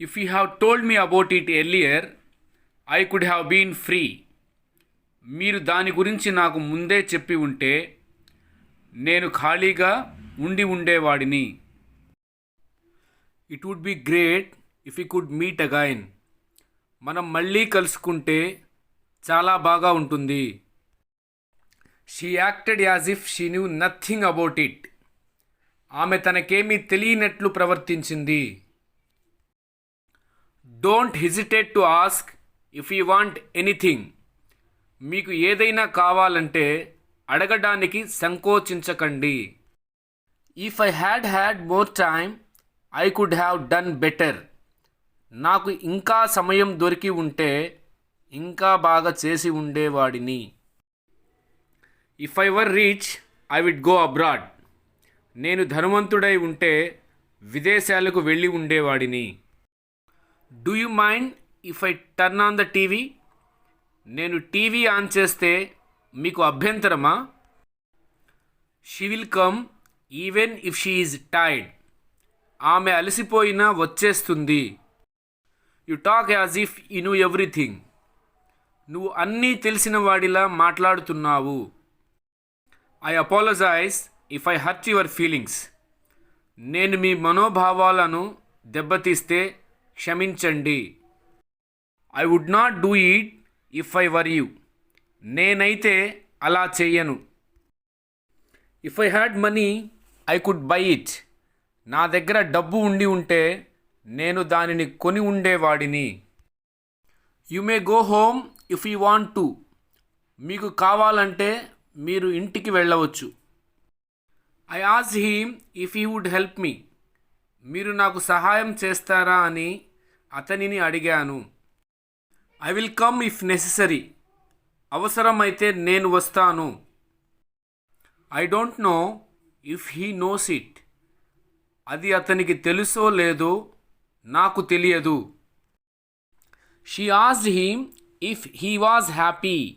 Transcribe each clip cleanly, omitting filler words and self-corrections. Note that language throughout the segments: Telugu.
If you have told me about it earlier, I could have been free. మీరు దాని గురించి నాకు ముందే చెప్పి ఉంటే నేను ఖాళీగా ఉండేవాడిని. It would be great if you could meet again. మనం మళ్ళీ కలుసుకుంటే చాలా బాగా ఉంటుంది. She acted as if she knew nothing about it. ఆమె తనకేమీ తెలియనట్లు ప్రవర్తించింది. Don't hesitate to ask if you want anything. మీకు ఏదైనా కావాలంటే అడగడానికి సంకోచించకండి. If I had more time I could have done better. నాకు ఇంకా సమయం దొరికి ఉంటే ఇంకా బాగా చేసి ఉండేవాడిని. If I were rich I విడ్ go abroad. నేను ధనవంతుడై ఉంటే విదేశాలకు వెళ్ళి ఉండేవాడిని. Do you mind if I turn on the TV. నేను టీవీ ఆన్ చేస్తే మీకు అభ్యంతరమా? She will come even if she is tired. ఆమె అలసిపోయినా వచ్చేస్తుంది. You talk as if you know everything. నువ్వు అన్నీ తెలిసిన వాడిలా మాట్లాడుతున్నావు. I apologise if I hurt your feelings. నేను మీ మనోభావాలను దెబ్బతీస్తే క్షమించండి. I would not do it if I were you. నేనైతే అలా చెయ్యను. If I had money I could buy it. నా దగ్గర డబ్బు ఉంటే నేను దానిని కొని ఉండేవాడిని. You may go home if you want to. మీకు కావాలంటే మీరు ఇంటికి వెళ్ళవచ్చు. I asked him if he would help me. మీరు నాకు సహాయం చేస్తారా అని అతనిని అడిగాను. I will come if necessary. అవసరమైతే నేను వస్తాను. I don't know if he knows it. అది అతనికి తెలుసో లేదో నాకు తెలియదు. She asked him if he was happy.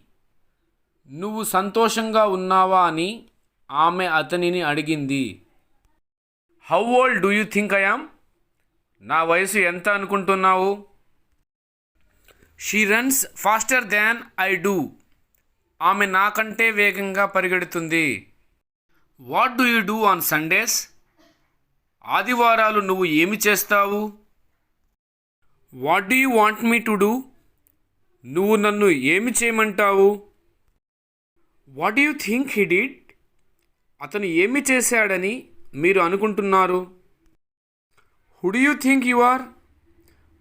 నువ్వు సంతోషంగా ఉన్నావా అని ఆమె అతనిని అడిగింది. How old do you think I am. నా వయసు ఎంత అనుకుంటున్నావు? She runs faster than I do. ఆమె నాకంటే వేగంగా పరిగెడుతుంది. What do you do on Sundays. ఆదివారాలు నువ్వు ఏమి చేస్తావు? What do you want me to do. నువ్వు నన్ను ఏమి చేయమంటావు? What do you think he did. అతను ఏమి చేశాడని మీరు అనుకుంటున్నారు? Who do you think you are.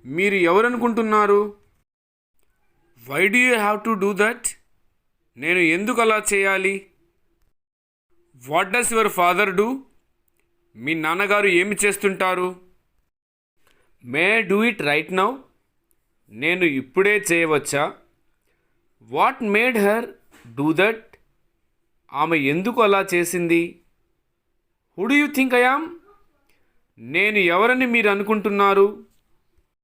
మీరు ఎవరనుకుంటున్నారు? Why do you have to do that. నేను ఎందుకు అలా చేయాలి? What does your father do. మీ నాన్నగారు ఏమి చేస్తుంటారు? May I do it right now. నేను ఇప్పుడే చేయవచ్చా? What made her do that. ఆమె ఎందుకు అలా చేసింది? Who do you think I am. నేను ఎవరని మీరు అనుకుంటున్నారు?